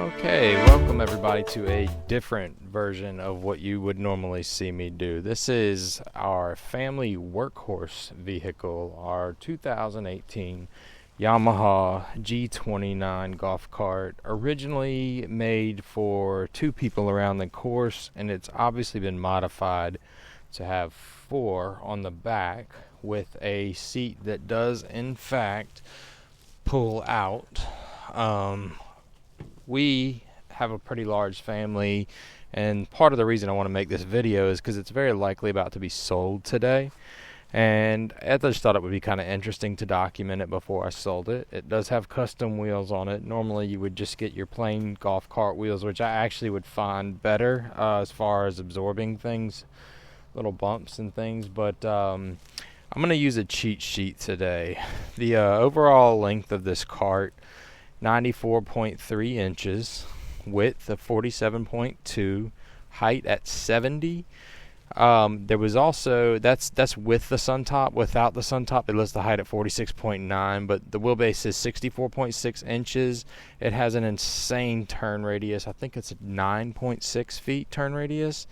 Okay, welcome everybody to a different version of what you would normally see me do. This is our family workhorse vehicle, our 2018 Yamaha G29 golf cart, originally made for two people around the course, and it's obviously been modified to have four on the back with a seat that does in fact pull out. We have a pretty large family, and part of the reason I want to make this video is because it's very likely about to be sold today, and I just thought it would be kind of interesting to document it before I sold it. It does have custom wheels on it. Normally you would just get your plain golf cart wheels, which I actually would find better as far as absorbing things, little bumps and things, but I'm going to use a cheat sheet today. The overall length of this cart, 94.3 inches, width of 47.2, height at 70. There was also, that's with the sun top. Without the sun top, it lists the height at 46.9, but the wheelbase is 64.6 inches. It has an insane turn radius. I think it's a 9.6 feet turn radius,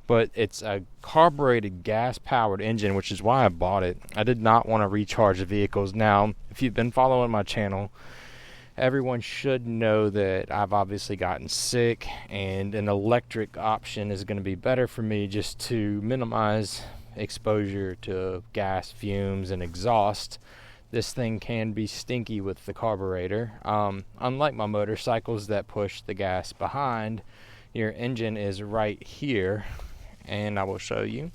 but it's a carbureted gas-powered engine, which is why I bought it. I did not want to recharge the vehicles. Now, if you've been following my channel, everyone should know that I've obviously gotten sick, and an electric option is going to be better for me just to minimize exposure to gas fumes and exhaust. This thing can be stinky with the carburetor. Unlike my motorcycles that push the gas behind, your engine is right here, and I will show you.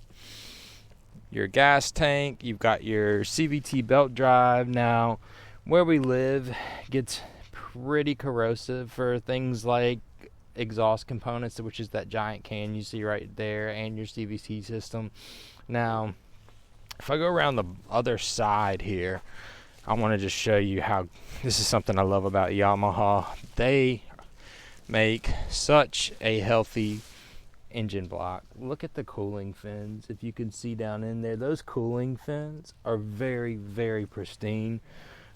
Your gas tank, you've got your CVT belt drive. Now, where we live gets pretty corrosive for things like exhaust components, which is that giant can you see right there, and your CVT system. Now, if I go around the other side here, I want to just show you how this is something I love about Yamaha. They make such a healthy engine block. Look at the cooling fins. If you can see down in there, those cooling fins are very, very pristine.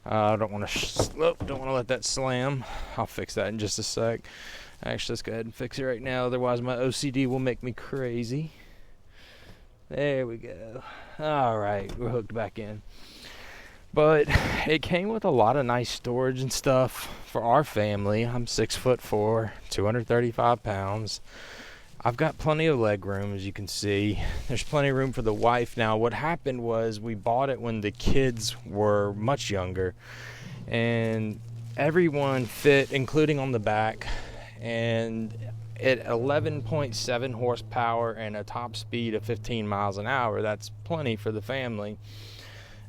I don't want to let that slam. I'll fix that in just a sec. Actually, let's go ahead and fix it right now. Otherwise, my OCD will make me crazy. There we go. All right, we're hooked back in. But it came with a lot of nice storage and stuff for our family. I'm 6'4", 235 pounds. I've got plenty of leg room, as you can see. There's plenty of room for the wife. Now, what happened was we bought it when the kids were much younger, and everyone fit, including on the back, and at 11.7 horsepower and a top speed of 15 miles an hour, that's plenty for the family.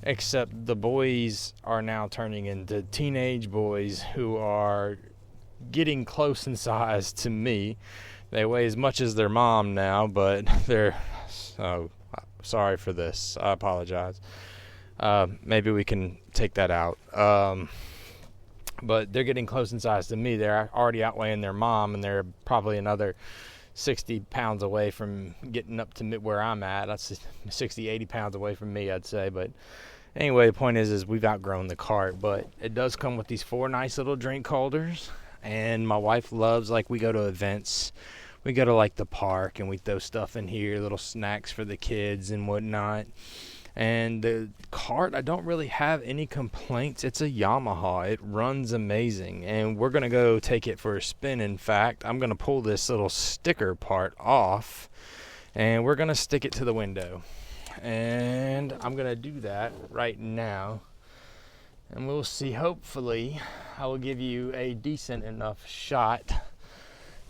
Except the boys are now turning into teenage boys who are getting close in size to me. They weigh as much as their mom now, but they're sorry for this. I apologize. Maybe we can take that out. But they're getting close in size to me. They're already outweighing their mom, and they're probably another 60 pounds away from getting up to where I'm at. That's 60, 80 pounds away from me, I'd say. But anyway, the point is we've outgrown the cart. But it does come with these four nice little drink holders. And my wife loves, like, we go to events, we go to like the park, and we throw stuff in here, little snacks for the kids and whatnot. And the cart, I don't really have any complaints. It's a Yamaha. It runs amazing, and we're going to go take it for a spin. In fact, I'm going to pull this little sticker part off, and we're going to stick it to the window. And I'm going to do that right now. And we'll see. Hopefully, I will give you a decent enough shot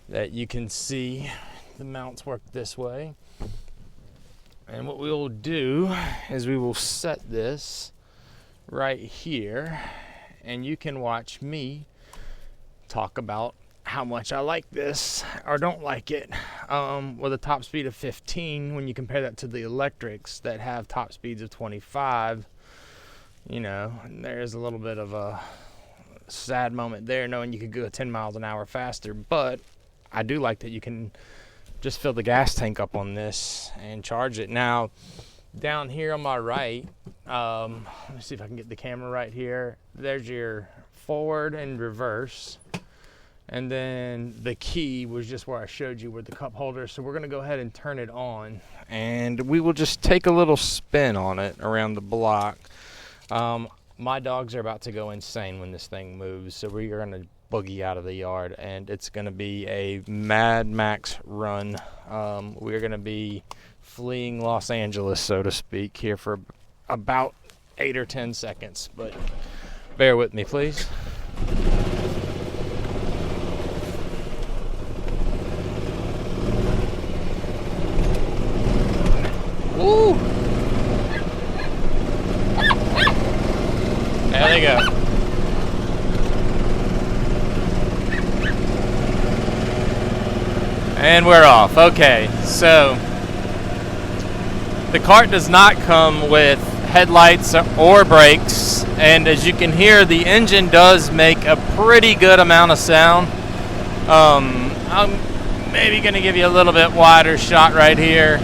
that you can see the mounts work this way. And what we will do is we will set this right here, and you can watch me talk about how much I like this or don't like it. With a top speed of 15, when you compare that to the electrics that have top speeds of 25, you know, there's a little bit of a sad moment there, knowing you could go 10 miles an hour faster. But I do like that you can just fill the gas tank up on this and charge it. Now, down here on my right, let me see if I can get the camera right here. There's your forward and reverse. And then the key was just where I showed you with the cup holder. So we're going to go ahead and turn it on. And we will just take a little spin on it around the block. My dogs are about to go insane when this thing moves. So we are going to boogie out of the yard. And it's going to be a Mad Max run. We're going to be fleeing Los Angeles, so to speak, here for about 8 or 10 seconds. But bear with me, please. Woo! There they go. And we're off. Okay, so the cart does not come with headlights or brakes, and as you can hear, the engine does make a pretty good amount of sound. I'm maybe going to give you a little bit wider shot right here.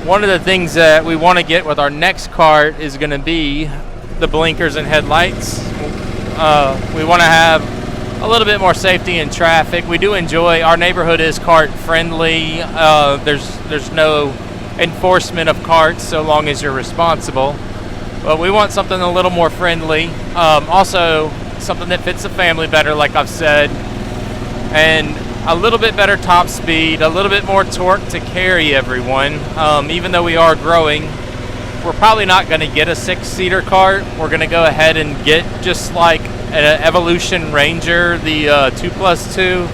One of the things that we want to get with our next cart is going to be the blinkers and headlights. We want to have a little bit more safety in traffic. We do enjoy, our neighborhood is cart friendly. There's no enforcement of carts so long as you're responsible. But we want something a little more friendly. Also, something that fits the family better, like I've said. And a little bit better top speed, a little bit more torque to carry everyone. Even though we are growing, we're probably not going to get a 6-seater cart. We're going to go ahead and get just like an Evolution Ranger, the 2+2,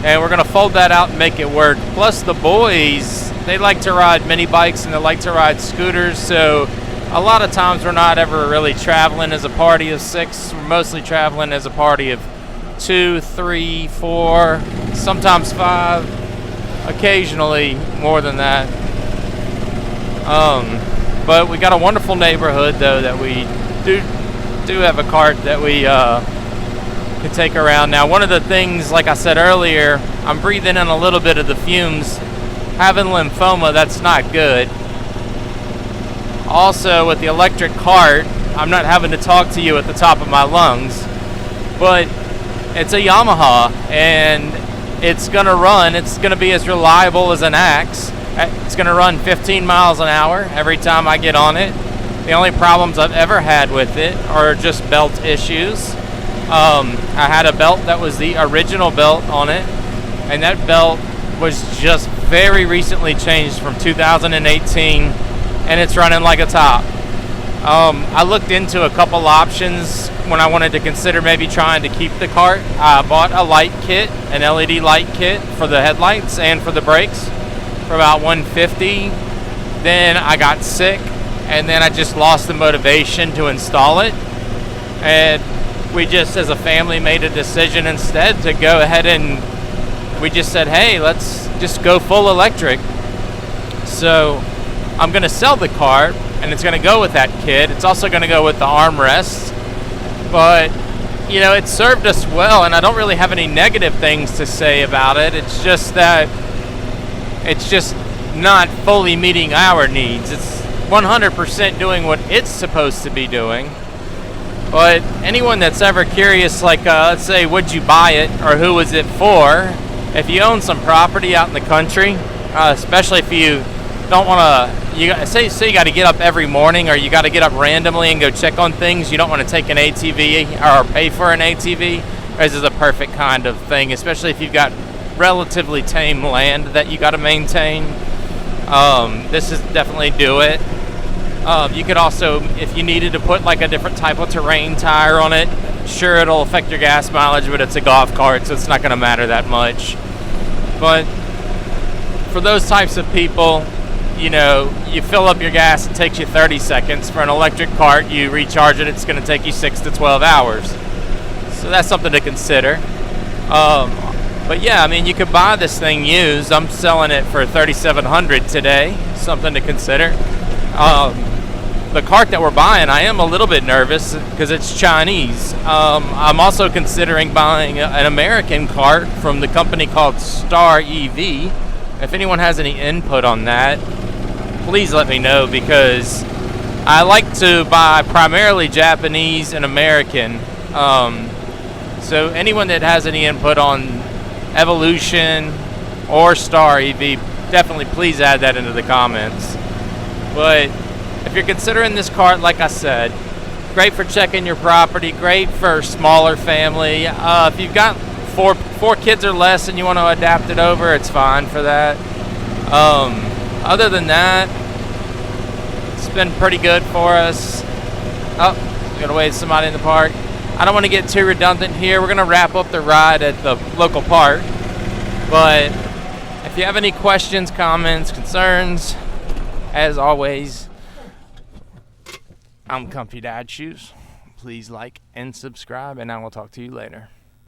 and we're going to fold that out and make it work. Plus the boys, they like to ride mini bikes and they like to ride scooters, so a lot of times we're not ever really traveling as a party of 6. We're mostly traveling as a party of 2, 3, 4, sometimes 5, occasionally more than that. But we got a wonderful neighborhood though that we do have a cart that we can take around. Now, one of the things, like I said earlier, I'm breathing in a little bit of the fumes. Having lymphoma, that's not good. Also, with the electric cart, I'm not having to talk to you at the top of my lungs, but it's a Yamaha, and it's going to run. It's going to be as reliable as an axe. It's going to run 15 miles an hour every time I get on it. The only problems I've ever had with it are just belt issues. I had a belt that was the original belt on it, and that belt was just very recently changed from 2018, and it's running like a top. I looked into a couple options when I wanted to consider maybe trying to keep the cart. I bought a light kit, an LED light kit for the headlights and for the brakes for about $150. Then I got sick, and then I just lost the motivation to install it. And we just, as a family, made a decision instead to go ahead and we just said, hey, let's just go full electric. So I'm going to sell the cart, and it's going to go with that kit. It's also going to go with the armrests. But, you know, it served us well, and I don't really have any negative things to say about it. It's just that it's just not fully meeting our needs. It's 100% doing what it's supposed to be doing. But anyone that's ever curious, like, let's say, would you buy it, or who was it for? If you own some property out in the country, especially if you don't want to, say you got to get up every morning, or you got to get up randomly and go check on things, you don't want to take an ATV or pay for an ATV, this is a perfect kind of thing, especially if you've got relatively tame land that you got to maintain. This is definitely do it. You could also, if you needed to put like a different type of terrain tire on it, sure, it'll affect your gas mileage, but it's a golf cart, so it's not going to matter that much. But for those types of people, you know, you fill up your gas, it takes you 30 seconds. For an electric cart, you recharge it, it's going to take you 6 to 12 hours. So that's something to consider. But yeah, I mean, you could buy this thing used. I'm selling it for $3,700 today. Something to consider. The cart that we're buying, I am a little bit nervous because it's Chinese. I'm also considering buying an American cart from the company called Star EV. If anyone has any input on that, please let me know, because I like to buy primarily Japanese and American. So anyone that has any input on Evolution or Star EV, definitely please add that into the comments. But if you're considering this cart, like I said, great for checking your property, great for smaller family. If you've got four kids or less and you want to adapt it over, it's fine for that. Other than that, it's been pretty good for us. Oh, we gotta wait somebody in the park. I don't want to get too redundant here. We're gonna wrap up the ride at the local park. But if you have any questions, comments, concerns, as always, I'm Comfy Dad Shoes. Please like and subscribe, and I will talk to you later.